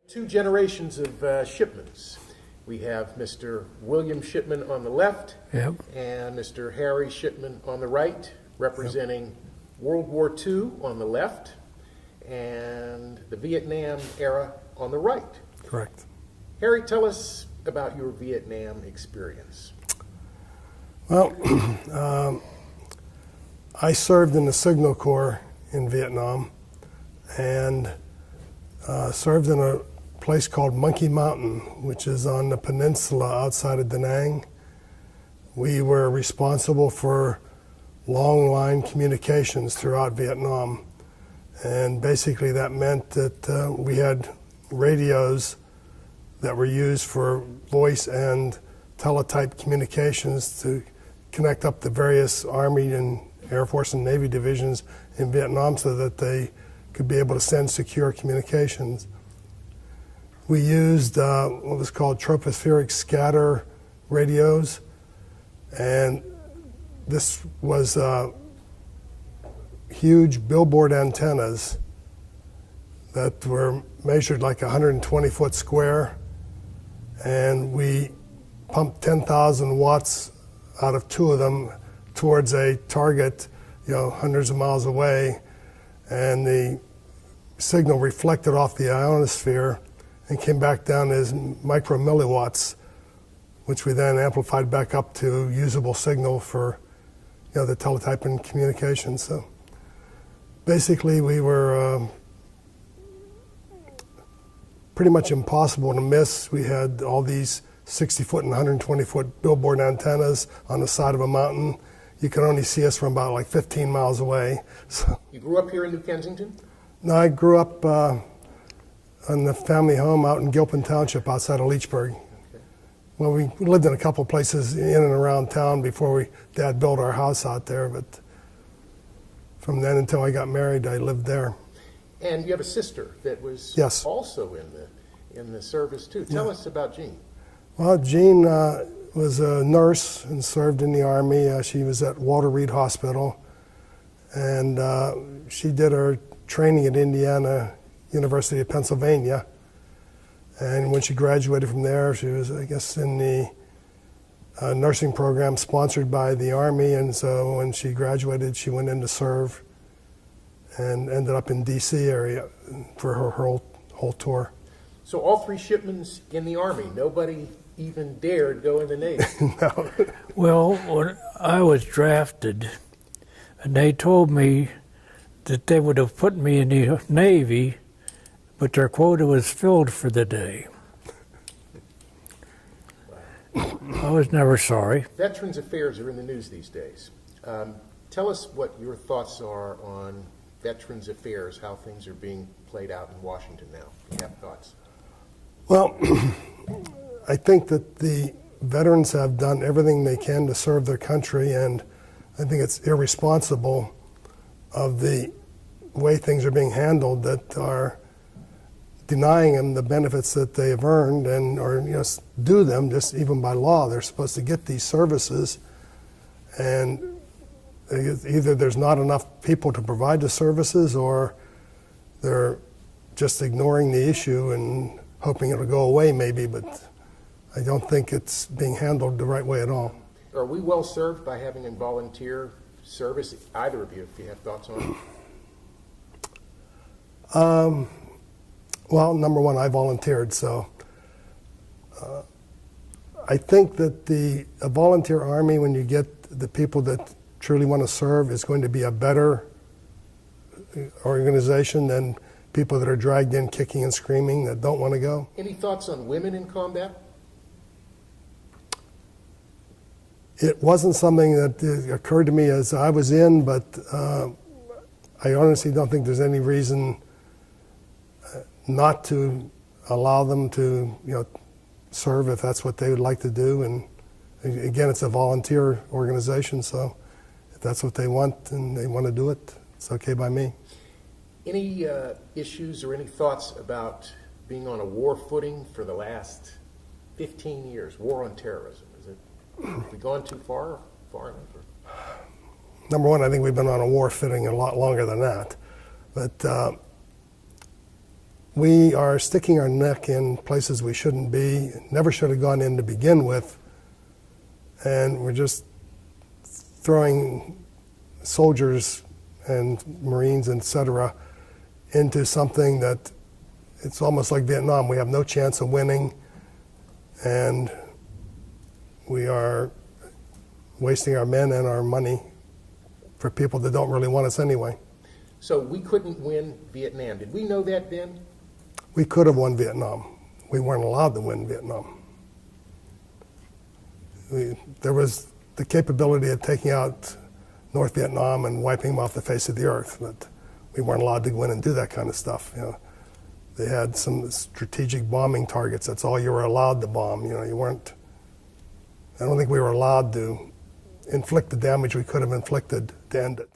Two generations of Shipmans. We have Mr. William Shipman on the left Yep. and Mr. Harry Shipman on the right, representing World War II on the left and the Vietnam era on the right. Correct. Harry, tell us about your Vietnam experience. Well, I served in the Signal Corps in Vietnam and served in a place called Monkey Mountain, which is on the peninsula outside of Da Nang. We were responsible for long line communications throughout Vietnam. And basically that meant that we had radios that were used for voice and teletype communications to connect up the various Army and Air Force and Navy divisions in Vietnam so that they could be able to send secure communications. We used what was called tropospheric scatter radios, and this was huge billboard antennas that were measured like 120 foot square, and we pumped 10,000 watts out of two of them towards a target, hundreds of miles away, and the signal reflected off the ionosphere and came back down as micromilliwatts, which we then amplified back up to usable signal for the teletype and communication. So basically we were pretty much impossible to miss. We had all these 60 foot and 120 foot billboard antennas on the side of a mountain. You could only see us from about like 15 miles away. So, You grew up here in New Kensington? no, I grew up in the family home out in Gilpin Township outside of Leechburg. Okay. Well, we lived in a couple of places in and around town before Dad built our house out there, but from then until I got married, I lived there. And you have a sister that was Yes. also in the service too. Tell us about Jean. Well, Jean was a nurse and served in the Army. She was at Walter Reed Hospital, and she did her training at Indiana University of Pennsylvania. And when she graduated from there, she was, I guess, in the nursing program sponsored by the Army. And so when she graduated, she went in to serve and ended up in D.C. area for her whole tour. So all three Shipmans in the Army. Nobody even dared go in the Navy. No. Well, when I was drafted, and they told me that they would have put me in the Navy, but their quota was filled for the day. I was never sorry. Veterans Affairs are in the news these days. Tell us what your thoughts are on Veterans Affairs, how things are being played out in Washington now. Do you have thoughts? Well, I think that the veterans have done everything they can to serve their country, and I think it's irresponsible of the way things are being handled that are denying them the benefits that they have earned and or due them just even by law. They're supposed to get these services, and either there's not enough people to provide the services or they're just ignoring the issue and hoping it'll go away maybe, but I don't think it's being handled the right way at all. Are we well served by having a volunteer service? Either of you, if you have thoughts on it. Well, number one, I volunteered, so I think that a volunteer army, when you get the people that truly want to serve, is going to be a better organization than people that are dragged in kicking and screaming that don't want to go. Any thoughts on women in combat? It wasn't something that occurred to me as I was in, but I honestly don't think there's any reason not to allow them to, serve if that's what they would like to do. And again, it's a volunteer organization, so if that's what they want and they want to do it, it's okay by me. Any issues or any thoughts about being on a war footing for the last 15 years, war on terrorism? Have we gone too far enough? Number one, I think we've been on a war footing a lot longer than that. But we are sticking our neck in places we shouldn't be, never should have gone in to begin with, and we're just throwing soldiers and Marines, etc., into something that it's almost like Vietnam. We have no chance of winning, and we are wasting our men and our money for people that don't really want us anyway. So we couldn't win Vietnam. Did we know that then? We could have won Vietnam. We weren't allowed to win Vietnam. There was the capability of taking out North Vietnam and wiping them off the face of the earth, but we weren't allowed to go in and do that kind of stuff. You know, they had some strategic bombing targets. That's all you were allowed to bomb. You know, you weren't. I don't think we were allowed to inflict the damage we could have inflicted to end it.